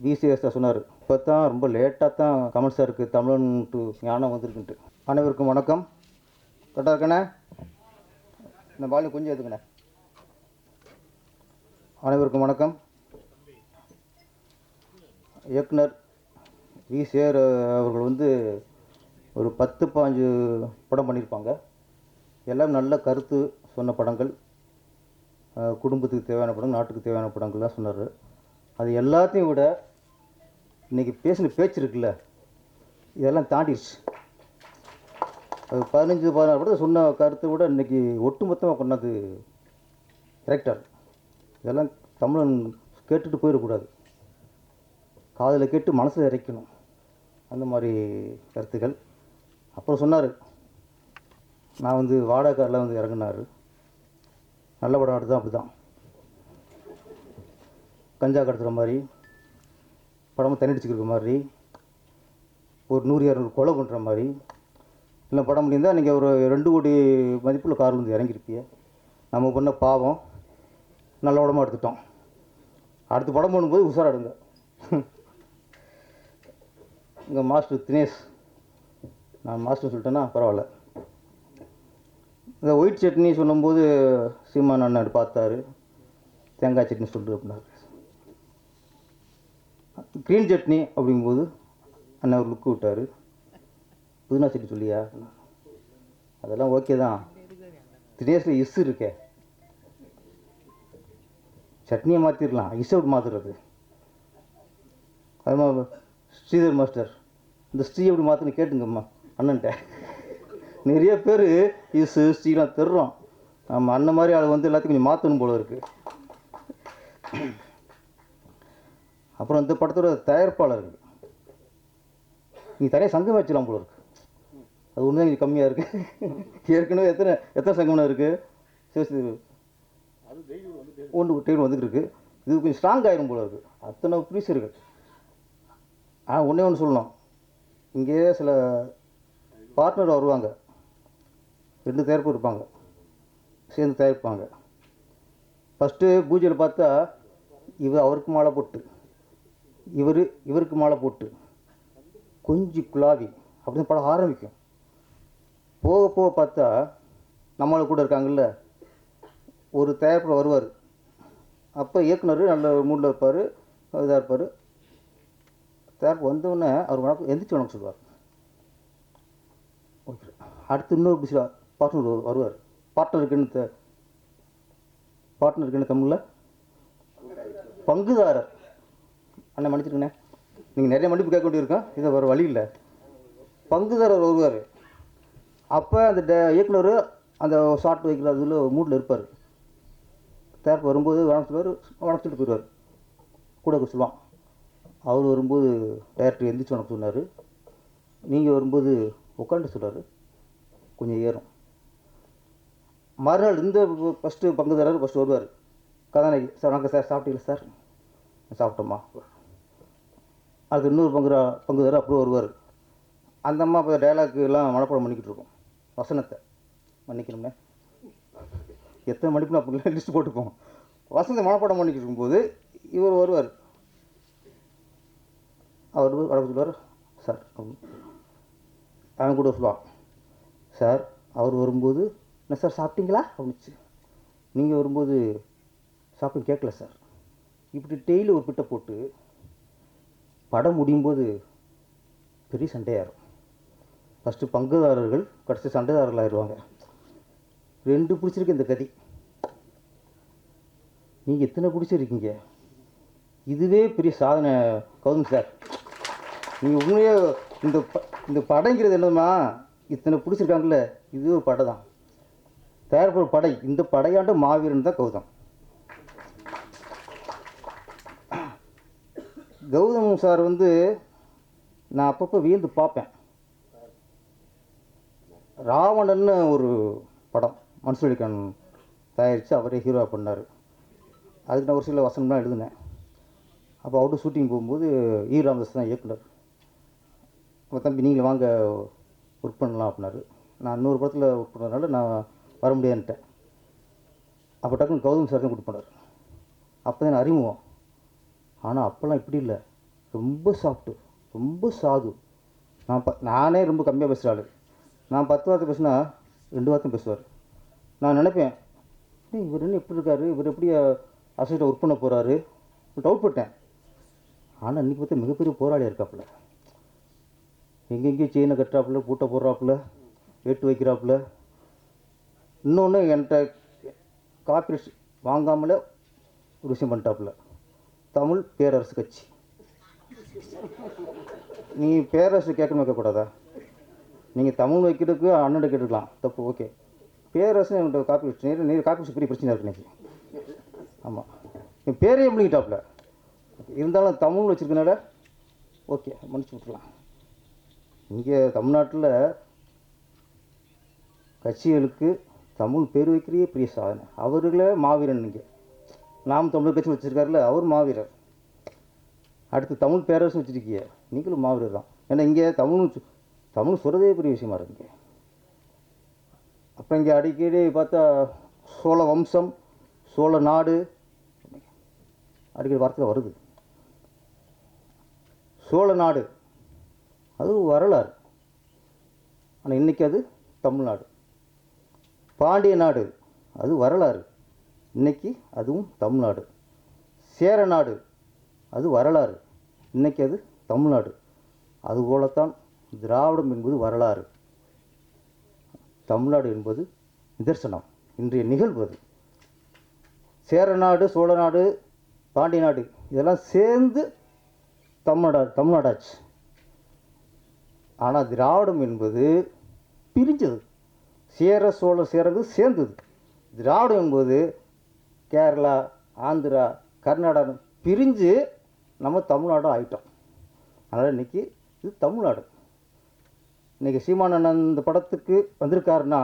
VCS சொன்னார். இப்போ தான் ரொம்ப லேட்டாக தான் கமெண்ட்ஸாக இருக்குது தமிழன்ட்டு ஞானம் வந்திருக்குன்ட்டு. அனைவருக்கும் வணக்கம். கரெக்டாக இருக்கண்ணே? இந்த பாலியம் கொஞ்சம் எதுக்குண்ணே. அனைவருக்கும் வணக்கம். இயக்குனர் விசிஆர் அவர்கள் வந்து ஒரு 10-15 படம் பண்ணியிருப்பாங்க. எல்லாம் நல்ல கருத்து சொன்ன படங்கள், குடும்பத்துக்கு தேவையான படம், நாட்டுக்கு தேவையான படங்கள் தான் சொன்னார். அது எல்லாத்தையும் விட இன்றைக்கி பேசின பேச்சு இருக்குல்ல, இதெல்லாம் தாண்டிடுச்சு. அது 15-16 படத்தை சொன்ன கருத்தை விட இன்றைக்கி ஒட்டுமொத்தமாக கொண்டாது கரெக்டாக. இதெல்லாம் தமிழன் கேட்டுட்டு போயிடக்கூடாது, காதில் கேட்டு மனசில் இறைக்கணும், அந்த மாதிரி கருத்துக்கள். அப்புறம் சொன்னார், நான் வந்து வாடகைக்காரில் வந்து இறங்கினார். நல்ல படம் எடுத்து தான் அப்படி தான் கஞ்சா கடத்துகிற மாதிரி, படமும் தண்ணடிச்சுக்கிற மாதிரி, ஒரு 100-200 கொலை பண்ணுற மாதிரி. இல்லை படம் பண்ணியிருந்தால் நீங்கள் ஒரு 2 கோடி மதிப்பில் கார் வந்து இறங்கியிருப்பீங்க. நம்ம பண்ண பாவம் நல்ல படமாக எடுத்துட்டோம். அடுத்த படம் பண்ணும்போது உஷாராடுங்க. இங்கே மாஸ்டர் தினேஷ், நான் மாஸ்டர் சொல்லிட்டேன்னா பரவாயில்ல. இந்த ஒயிட் சட்னி சொல்லும்போது சீமான் அண்ணன் பார்த்தாரு, தேங்காய் சட்னி சொல்லிட்டு அப்படின்னாரு. க்ரீன் சட்னி அப்படிங்கும்போது அண்ணன் ஒரு லுக்கு விட்டார், புதினா சட்னி சொல்லியா. அதெல்லாம் ஓகே தான். தினேஷில் இஸ் இருக்கே, சட்னியை மாற்றிடலாம், இஸ் எப்படி மாற்றுறது? அது மாதிரி ஸ்ரீதர் மாஸ்டர், இந்த ஸ்ரீ எப்படி மாற்றுன்னு கேட்டுங்கம்மா அண்ணன்ட்ட. நிறைய பேர் இஸ் ஸ்ரீலாம் தர்றோம். நம்ம அண்ணன் மாதிரி அதை வந்து எல்லாத்தையும் கொஞ்சம் மாற்றணும் போல இருக்குது. அப்புறம் இந்த படத்தோட தயாரிப்பாளர்கள் நீங்கள் தனியாக சங்கம் வச்சிடலாம் போல இருக்குது. அது ஒன்று தான் இங்கே கம்மியாக இருக்குது. ஏற்கனவே எத்தனை சங்கம்னா இருக்குது? சரி, ஒன்று டெய்லர் வந்துட்டு இருக்குது. இது கொஞ்சம் ஸ்ட்ராங் ஆகிடும் போல இருக்குது, அத்தனை ப்ரீஸ் இருக்குது. ஒன்றே ஒன்று சொல்லணும், இங்கே சில பார்ட்னர் வருவாங்க, 2 தயாரிப்பு இருப்பாங்க, சேர்ந்து தயாரிப்பாங்க. ஃபஸ்ட்டு பூஜையில் பார்த்தா அவருக்கு மாலை போட்டு, இவருக்கு மாலை போட்டு, கொஞ்சம் குலாவி அப்படின்னு படம் ஆரம்பிக்கும். போக போக பார்த்தா நம்மளை கூட இருக்காங்கல்ல, ஒரு தயாரிப்பில் வருவார். அப்போ இயக்குனர் நல்ல மூடில் இருப்பார், இதாக இருப்பார். தயாரிப்பு வந்தோடனே அவர் வணக்கம் எந்திரிச்சு வணக்கம் சொல்லுவார். ஓகே, அடுத்து இன்னொரு பிஸியாக பார்ட்னர் வருவார். பார்ட்னருக்கு தமிழில் பங்குதாரர். அண்ணன் மன்னிச்சிருக்கண்ணே, நீங்கள் நிறைய மன்னிப்பு கேட்க வேண்டியிருக்கோம், இதை வேறு வழி இல்லை. பங்குதாரர் வருவார். அப்போ அந்த இயக்குனர் அந்த ஷார்ட் வைக்கிற அதில் மூடில் இருப்பார். தேர்ப்பு வரும்போது வணக்கம் சொல்லுவார், வணக்கம் சொல்லிட்டு போயிடுவார். கூட சொல்லுவான். அவர் வரும்போது டேரக்டர் எந்திரிச்சு வணக்கம் சொன்னார், நீங்கள் வரும்போது உட்காந்து சொல்கிறார், கொஞ்சம் ஏறும். மறுநாள் இந்த ஃபஸ்ட்டு பங்குதாரர் ஃபஸ்ட்டு வருவார். கதாநாயகி, சார் வணக்கம் சார், சாப்பிட்டீங்களா சார்? சாப்பிட்டோம்மா. அது இன்னொரு பங்குதாரர் அப்புறம் வருவார். அந்த அம்மா இப்போ டைலாக்லாம் மனப்பாடம் பண்ணிக்கிட்டு இருக்கோம், வசனத்தை மன்னிக்கணும்னே, எத்தனை மணிப்புன்னு அப்படிலாம் லிஸ்ட்டு போட்டுப்போம். வசனத்தை மனப்பாடம் பண்ணிக்கிட்டு இருக்கும்போது இவர் வருவார். அவர் வணக்கம் சொல்லுவார், சார் அவன் கூட சொல்லுவான், சார் அவர் வரும்போது என்ன சார் சாப்பிட்டீங்களா அப்படின்னுச்சு, நீங்கள் வரும்போது சாப்பிட்டு கேட்கல சார். இப்படி டெய்லி ஒரு பிட்டை போட்டு படம் முடியும் போது பெரிய சண்டையாயிரும். ஃபஸ்ட்டு பங்குதாரர்கள் கடைசி சண்டைதாரர்கள் ஆயிடுவாங்க. 2 பிடிச்சிருக்கு இந்த கதி, நீங்கள் எத்தனை பிடிச்சிருக்கீங்க? இதுவே பெரிய சாதனை கௌதம் சார். நீங்கள் உண்மையே இந்த படங்கிறது என்னதுமா, இத்தனை பிடிச்சிருக்காங்கல்ல, இது ஒரு படம் தான். தயாரிப்பு படை, இந்த படையாண்ட மாவீரன் தான் கௌதம். கௌதம் சார் வந்து நான் அப்பப்போ வியந்து பார்ப்பேன். ராவணன்னு ஒரு படம் மன்சூரிகன் தயாரித்து அவரே ஹீரோவாக பண்ணார். அதுக்கு நான் ஒரு சில வசனம்லாம் எழுதினேன். அப்போ அவுட்டு ஷூட்டிங் போகும்போது ராமதாஸ் தான் இயக்குனர். அப்போ தம்பி நீங்கள் வாங்க ஒர்க் பண்ணலாம் அப்படின்னாரு. நான் இன்னொரு படத்தில் ஒர்க் பண்ணுறதுனால நான் வர முடியாதுன்ட்டேன். அப்போ டக்குன்னு கௌதம் சார் தான் கூப்பிட்டு போனார். அப்போ தான் அறிமுகம். ஆனால் அப்போல்லாம் இப்படி இல்லை, ரொம்ப சாஃப்ட்டு, ரொம்ப சாது. நானே ரொம்ப கம்மியாக பேசுகிற ஆள். நான் 10 வார்த்தை பேசினா 2 வார்த்தை பேசுவார். நான் நினைப்பேன், இவர் என்ன எப்படி இருக்காரு, இவர் எப்படி அசைட்டை ஒர்க் பண்ண போகிறாரு, டவுட் பட்டேன். ஆனால் இன்றைக்கி பார்த்தா மிகப்பெரிய போராளியாக இருக்காப்புல. எங்கெங்கேயும் செயினை கட்டுறாப்புல, பூட்டை போடுறாப்புல, வெட்டு வைக்கிறாப்புல. இன்னொன்று என்கிட்ட காப்பி வாங்காமலே ஒரு விஷயம் பண்ணிட்டாப்புல. தமிழ் பேரரசு கட்சி. நீ பேரரசு கேட்கணும் வைக்கக்கூடாதா? நீங்கள் தமிழ் வைக்கிறதுக்கு அண்ணன் கேட்டுருக்கலாம், தப்பு, ஓகே. பேரரசு என்கிட்ட காப்பி வச்சு நீர் காப்பி வச்சு பெரிய பிரச்சனை இருக்கு இன்றைக்கி. ஆமாம், என் பேரையே முடிக்கிட்டாப்புல. இருந்தாலும் தமிழ் வச்சுருக்கனால ஓகே, மன்னிச்சு விட்டுருலாம். இங்கே தமிழ்நாட்டில் கட்சிகளுக்கு தமிழ் பேர் வைக்கிறே பெரிய சாதனை. அவர்களே மாவீரன். நீங்கள் நாம் தமிழர் கட்சி வச்சுருக்காருல, அவர் மாவீரர். அடுத்து தமிழ் பேரரசு வச்சுருக்கீங்க, நீங்களும் மாவீரர் தான். ஏன்னா இங்கே தமிழ் சொல்கிறதே பெரிய விஷயமா இருக்குங்க. அப்போ இங்கே அடிக்கடி பார்த்தா சோழ வம்சம், சோழ நாடு அடிக்கடி வார்த்தை வருது. சோழ நாடு அது வரலாறு, ஆனால் இன்றைக்கி அது தமிழ்நாடு. பாண்டிய நாடு அது வரலாறு, இன்றைக்கி அதுவும் தமிழ்நாடு. சேர நாடு அது வரலாறு, இன்றைக்கி அது தமிழ்நாடு. அதுபோலத்தான் திராவிடம் என்பது வரலாறு, தமிழ்நாடு என்பது நிதர்சனம், இன்றைய நிகழ்வு. அது சேர நாடு, சோழ நாடு, பாண்டிய நாடு இதெல்லாம் சேர்ந்து தமிழ்நாடாச்சு. ஆனால் திராவிடம் என்பது பிரிஞ்சது. சேர சோழ சேரது சேர்ந்தது. திராவிடம் என்பது கேரளா, ஆந்திரா, கர்நாடகா பிரிஞ்சு நம்ம தமிழ்நாடு ஆகிட்டோம். அதனால் இன்றைக்கி இது தமிழ்நாடு. இன்றைக்கி சீமானண்ணன் இந்த படத்துக்கு வந்திருக்காருன்னா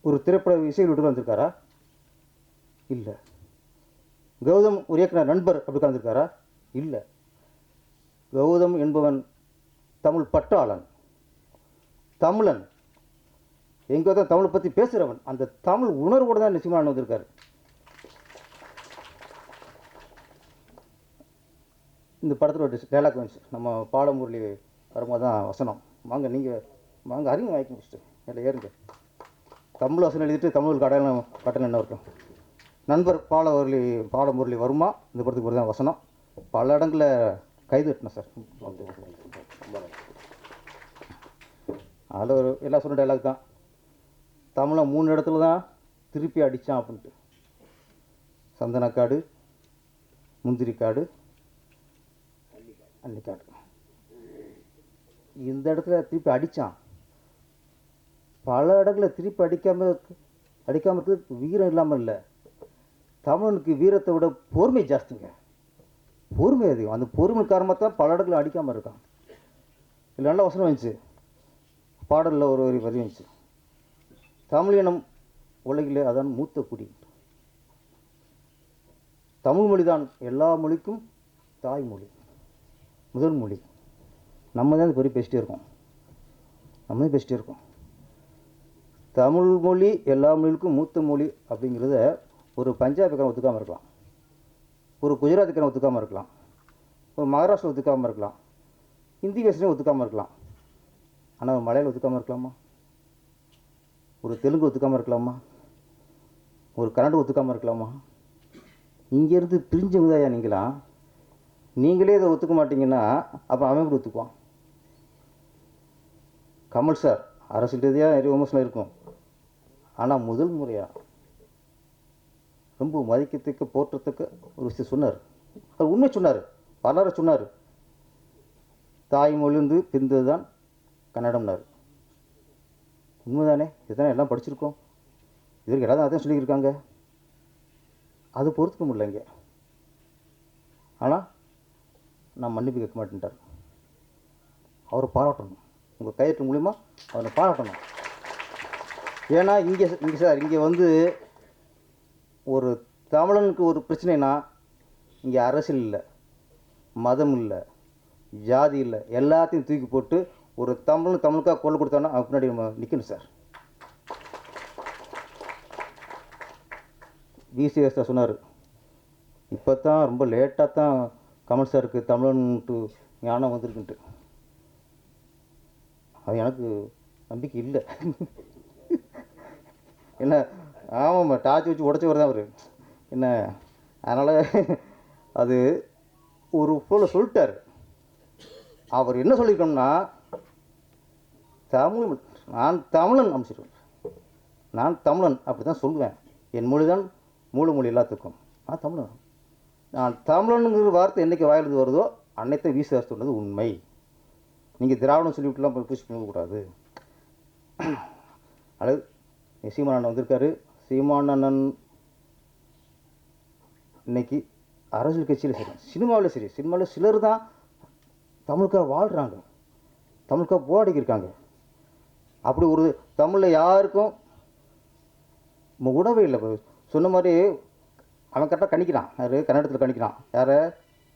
ஒரு திரைப்பட இசையில் விட்டு வந்திருக்காரா? இல்லை. கௌதம் ஒரு இயக்குனர் நண்பர் அப்படி வந்திருக்காரா? இல்லை. கௌதம் என்பவன் தமிழ் பற்றாளன், தமிழன், எங்கே தான் தமிழை பற்றி பேசுகிறவன். அந்த தமிழ் உணர்வோடு தான் சீமானண்ணன் வந்திருக்காரு. இந்த படத்தில் ஒரு டைலாக் வந்துச்சு, நம்ம பாலமுரளி வரும்போது தான் வசனம். வாங்க நீங்கள் வாங்க, அறிவு வாங்கி முடிச்சுட்டு இல்லை ஏறுங்க. தமிழ் வசனம் எழுதிட்டு தமிழ் கட்டணம் என்ன இருக்கும். நண்பர் பாலமுரளி வருமா இந்த படத்துக்கு ஒரு தான் வசனம். பல இடங்களில் கைது கட்டினேன் சார். அதில் ஒரு எல்லாம் சொன்ன டைலாக் தான். தமிழை 3 இடத்துல தான் திருப்பி அடித்தான் அப்படின்ட்டு. சந்தனக்காடு, முந்திரிக்காடு, அன்னிக்காடு. இந்த இடத்துல திருப்பி அடித்தான். பல இடங்களில் திருப்பி அடிக்காமல் இருக்கிறதுக்கு வீரம் இல்லாமல் இல்லை. தமிழனுக்கு வீரத்தை விட பொறுமை ஜாஸ்திங்க, பொறுமை அதிகம். அந்த பொறுமை காரணமாக தான் பல இடங்களில் அடிக்காமல் இருக்கான். இல்லை நல்ல வசனம் வந்துச்சு, பாடலில் ஒரு வரி வந்துச்சு, தமிழினம் உலகிலே அதான் மூத்த குடி. தமிழ் மொழி தான் எல்லா மொழிக்கும் தாய்மொழி, முதல் மொழி. நம்ம தான் பெரிய பேசிட்டே இருக்கோம். தமிழ் மொழி எல்லா மொழிக்கும் மூத்த மொழி அப்படிங்கிறத ஒரு பஞ்சாபிக்காரன் ஒத்துக்காமல் இருக்கலாம், ஒரு குஜராத்துக்காரன் ஒத்துக்காமல் இருக்கலாம், ஒரு மகாராஷ்டிரா ஒத்துக்காமல் இருக்கலாம், ஹிந்தி பேசுகிறேன் ஒத்துக்காமல் இருக்கலாம். ஆனால் ஒரு மலையாளம் ஒத்துக்காமல் இருக்கலாமா? ஒரு தெலுங்கு ஒத்துக்காமல் இருக்கலாமா? ஒரு கன்னடம் ஒத்துக்காமல் இருக்கலாமா? இங்கேருந்து பிரிஞ்சவங்க தான் நீங்களே இதை ஒத்துக்க மாட்டீங்கன்னா அப்புறம் அவன் கூட ஒத்துக்குவான். கமல் சார் அரசியல் ரீதியாக நிறைய விமர்சனம் இருக்கும். ஆனால் முதல் முறையாக ரொம்ப மதிக்கத்துக்கு போற்றத்துக்கு ஒரு விஷயம் சொன்னார். அவர் உண்மை சொன்னார், வரலாறு சொன்னார். தாய்மொழிந்து பிரிந்தது தான் கன்னடம்னார். உண்மைதானே? இதுதானே எல்லாம் படிச்சிருக்கோம். இதுவரைக்கும் எல்லாரும் அதான் சொல்லியிருக்காங்க. அது பொறுத்துக்க முடியல இங்கே. ஆனால் நான் மன்னிப்பு கேட்க மாட்டேன்ட்டார். அவரை பாராட்டணும், உங்கள் கையெழுத்து மூலிமா அவரை பாராட்டணும். ஏன்னா இங்கே சார் இங்கே வந்து ஒரு தமிழனுக்கு ஒரு பிரச்சனைனா இங்கே அரசியல் இல்லை, மதம் இல்லை, ஜாதி இல்லை, எல்லாத்தையும் தூக்கி போட்டு ஒரு தமிழுக்காக கொள்ள கொடுத்தானா அவன் பின்னாடி நம்ம நிற்கணும் சார். விசிஎஸ் சொன்னார், இப்போ தான் ரொம்ப லேட்டாக தான் கமல் சாருக்கு தமிழன்ட்டு ஞானம் வந்திருக்குன்ட்டு. அது எனக்கு நம்பிக்கை இல்லை. என்ன ஆமாம்மா, டார்ச் வச்சு உடச்சவர் தான் அவர் என்ன. அதனால் அது ஒரு போல் சொல்லிட்டார். அவர் என்ன சொல்லியிருக்கோம்னா, தமிழ் நான் தமிழன் அமைச்சிருவேன், நான் தமிழன் அப்படி தான் சொல்லுவேன். என் மொழி தான் மூலமொழி எல்லாத்துக்கும். நான் தமிழன். நான் தமிழனுங்கிற வார்த்தை என்றைக்கு வாயிலிருந்து வருதோ அன்னைத்தை வீச சொன்னது உண்மை. நீங்கள் திராவிடம் சொல்லிவிட்டுலாம் புஷ் பண்ணக்கூடாது. அல்லது சீமான் அண்ணன் வந்திருக்காரு. சீமான் அண்ணன் இன்னைக்கு அரசியல் கட்சியில் சரி, சினிமாவில் சரி, சினிமாவில் சிலர் தான் தமிழுக்காக வாழ்கிறாங்க, தமிழுக்காக போராடிக்கிருக்காங்க. அப்படி ஒரு தமிழில் யாருக்கும் உணவே இல்லை. சொன்ன மாதிரி அவன் கரெக்டாக கணிக்கிறான். யார் கன்னடத்தில் கணிக்கிறான். யாரை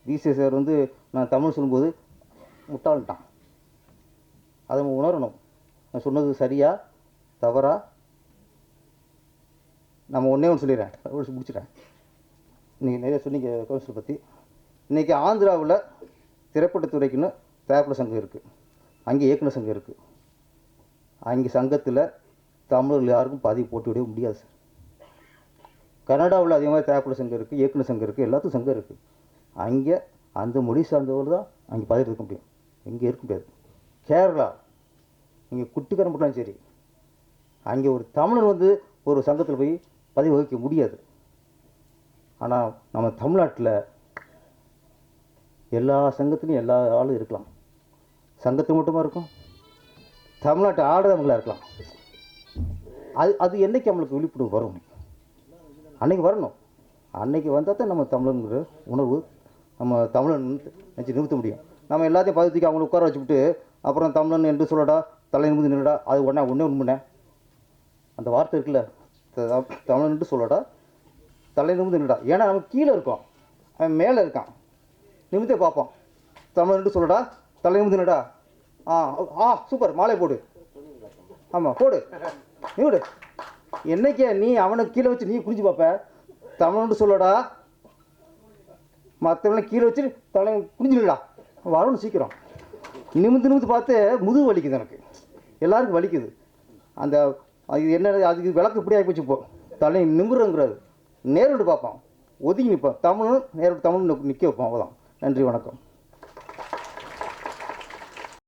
விசி சார் வந்து நான் தமிழ் சொல்லும்போது முட்டாள்ட்டான். அதை நம்ம உணரணும். நான் சொன்னது சரியா தவறா? நம்ம ஒன்றே ஒன்று சொல்லிடுறேன், முடிச்சிடறேன். நீங்கள் நிறைய சொன்னீங்க கவுன்சில் பற்றி. இன்றைக்கி ஆந்திராவில் திரைப்படத்துறைக்குன்னு தயாரிப்பாளர் சங்கம் இருக்குது, அங்கே இயக்குனர் சங்கம் இருக்குது. அங்கே சங்கத்தில் தமிழர்கள் யாருக்கும் பதிவு போட்டு விட முடியாது சார். கனடாவில் அதே மாதிரி தயாரிப்பாளர் சங்கம் இருக்குது, இயக்குனர் சங்கம் இருக்குது, எல்லாத்துக்கும் சங்கம் இருக்குது. அங்கே அந்த மொழி சார்ந்தவர் தான் அங்கே பதிவு இருக்க முடியும், இங்கே இருக்க முடியாது. கேரளா இங்கே குட்டிக்காரன் போட்டாலும் சரி, அங்கே ஒரு தமிழன் வந்து ஒரு சங்கத்தில் போய் பதிவு வகிக்க முடியாது. ஆனால் நம்ம தமிழ்நாட்டில் எல்லா சங்கத்துலேயும் எல்லா ஆளும் இருக்கலாம். சங்கத்து மட்டுமா இருக்கும், தமிழ்நாட்டு ஆடுறவங்களாக இருக்கலாம். அது என்றைக்கு நம்மளுக்கு விழிப்புணர்வு வரும்? அன்றைக்கி வரணும். அன்றைக்கி வந்தால் தான் நம்ம தமிழனுங்கிற உணர்வு நம்ம தமிழன் நினச்சி நிறுத்த முடியும். நம்ம எல்லாத்தையும் பதிவுக்கு அவங்களை உட்கார வச்சுக்கிட்டு அப்புறம் தமிழன் என்று சொல்லடா, தலை நிமிந்து நின்றுடா, அது ஒன்றே உண்மைண்ணே. அந்த வார்த்தை இருக்குல்ல, தமிழன் என்று சொல்லடா, தலை நிமிந்து நின்றுடா. ஏன்னா நம்ம கீழே இருக்கோம், அவன் மேலே இருக்கான், நிமித்தே பார்ப்போம். தமிழன் என்று சொல்லடா, தலை நிமிந்து நின்றுடா. சூப்பர், மாலை போடு. ஆமாம் போடு, நீ விடு. என்னைக்கே நீ அவனை கீழே வச்சு நீ குடிச்சு பார்ப்ப. தமிழ்னு சொல்லடா, மற்றவனை கீழே வச்சு தலை குடிஞ்சிடா, வரணும் சீக்கிரம். நிமிந்து பார்த்து முதுகு வலிக்குது, எனக்கு எல்லாருக்கும் வலிக்குது. அந்த அது என்ன, அதுக்கு விளக்கு இப்படி ஆகி போச்சு. இப்போ தலை நிமிருங்கிறது நேரிட்டு பார்ப்பான், ஒதுங்கி நிற்பான். தமிழும் நேரிட்டு தமிழ் நிற்க வைப்பான். அவ்வளோதான். நன்றி, வணக்கம்.